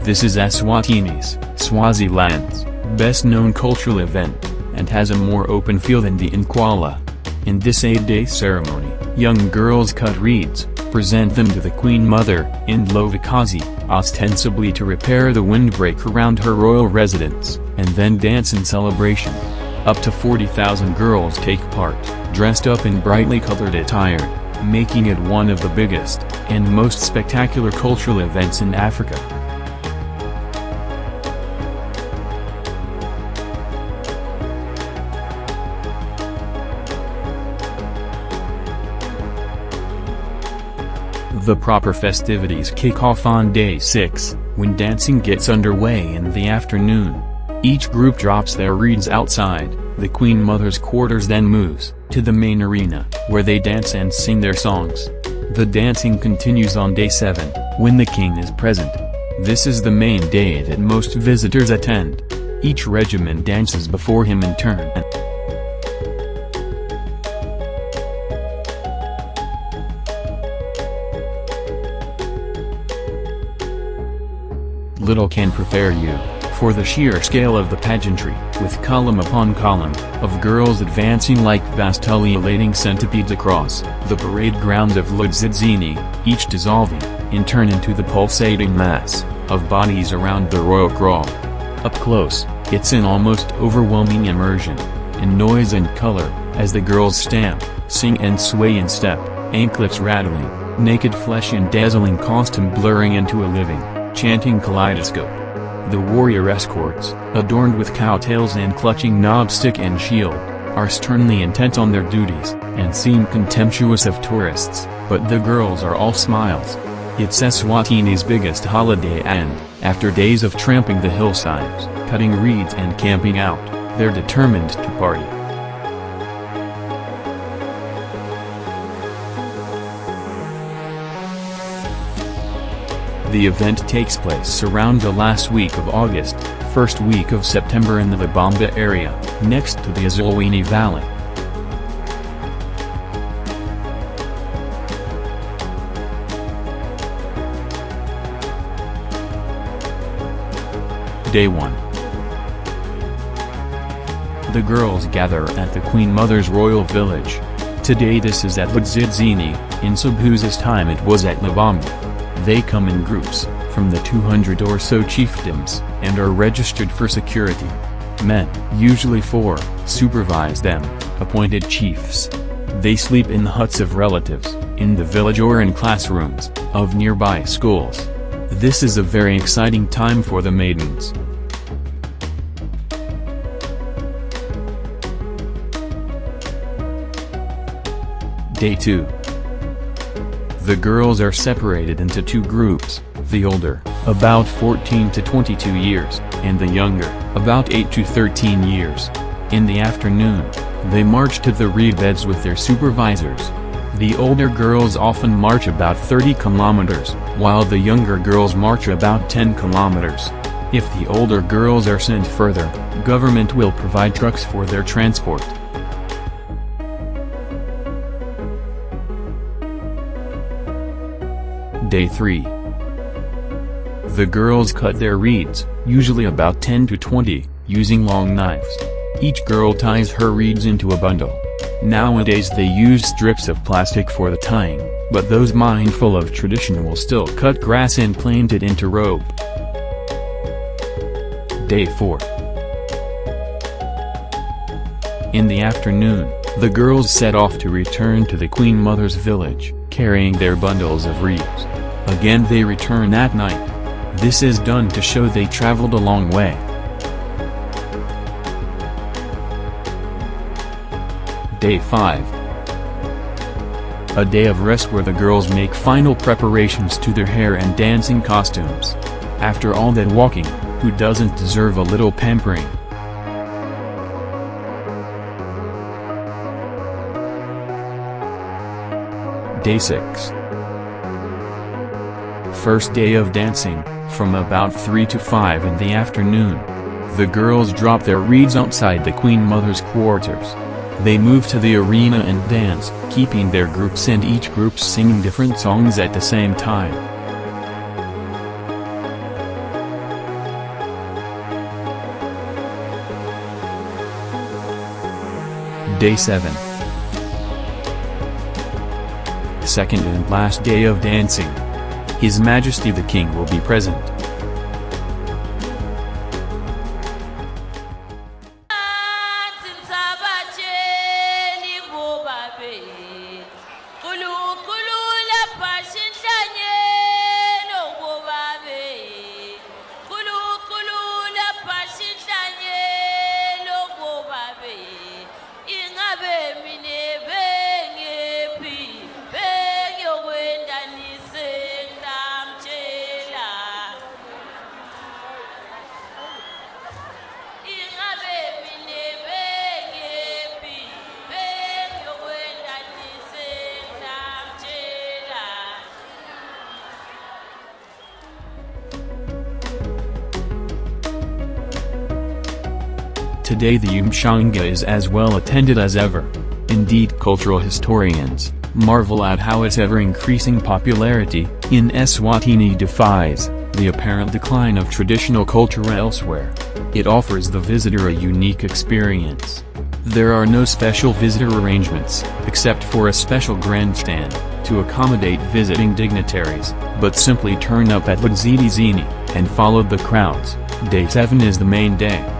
This is Eswatini's, Swaziland's, best-known cultural event, and has a more open feel than the Incwala. In this 8-day ceremony, young girls cut reeds, present them to the Queen Mother, Indlovukazi, ostensibly to repair the windbreak around her royal residence, and then dance in celebration. Up to 40,000 girls take part, dressed up in brightly colored attire, making it one of the biggest, and most spectacular cultural events in Africa. The proper festivities kick off on day 6, when dancing gets underway in the afternoon. Each group drops their reeds outside the Queen Mother's quarters, then moves to the main arena, where they dance and sing their songs. The dancing continues on day 7, when the king is present. This is the main day that most visitors attend. Each regiment dances before him in turn. Little can prepare you for the sheer scale of the pageantry, with column upon column of girls advancing like vast undulating centipedes across the parade ground of Ezulwini, each dissolving, in turn, into the pulsating mass of bodies around the royal crawl. Up close, it's an almost overwhelming immersion in noise and color, as the girls stamp, sing and sway in step, anklets rattling, naked flesh in dazzling costume blurring into a living, chanting kaleidoscope. The warrior escorts, adorned with cowtails and clutching knobstick and shield, are sternly intent on their duties, and seem contemptuous of tourists, but the girls are all smiles. It's Eswatini's biggest holiday, and, after days of tramping the hillsides, cutting reeds and camping out, they're determined to party. The event takes place around the last week of August, first week of September in the Lobamba area, next to the Ezulwini Valley. Day 1. The girls gather at the Queen Mother's royal village. Today this is at Ezulwini, in Subhu's time it was at Lobamba. They come in groups, from the 200 or so chiefdoms, and are registered for security. Men, usually 4, supervise them, appointed chiefs. They sleep in the huts of relatives, in the village or in classrooms of nearby schools. This is a very exciting time for the maidens. Day 2. The girls are separated into 2 groups, the older, about 14 to 22 years, and the younger, about 8 to 13 years. In the afternoon, they march to the reed beds with their supervisors. The older girls often march about 30 kilometers, while the younger girls march about 10 kilometers. If the older girls are sent further, government will provide trucks for their transport. Day 3. The girls cut their reeds, usually about 10 to 20, using long knives. Each girl ties her reeds into a bundle. Nowadays they use strips of plastic for the tying, but those mindful of tradition will still cut grass and plait it into rope. Day 4. In the afternoon, the girls set off to return to the Queen Mother's village, carrying their bundles of reeds. Again they return at night. This is done to show they traveled a long way. Day 5. A day of rest where the girls make final preparations to their hair and dancing costumes. After all that walking, who doesn't deserve a little pampering? Day 6. First day of dancing, from about 3 to 5 in the afternoon. The girls drop their reeds outside the Queen Mother's quarters. They move to the arena and dance, keeping their groups and each group singing different songs at the same time. Day 7. Second and last day of dancing. His Majesty the King will be present. Today the Umhlanga is as well attended as ever. Indeed, cultural historians marvel at how its ever-increasing popularity in Eswatini defies the apparent decline of traditional culture elsewhere. It offers the visitor a unique experience. There are no special visitor arrangements, except for a special grandstand, to accommodate visiting dignitaries, but simply turn up at Ezulwini and follow the crowds. Day 7 is the main day.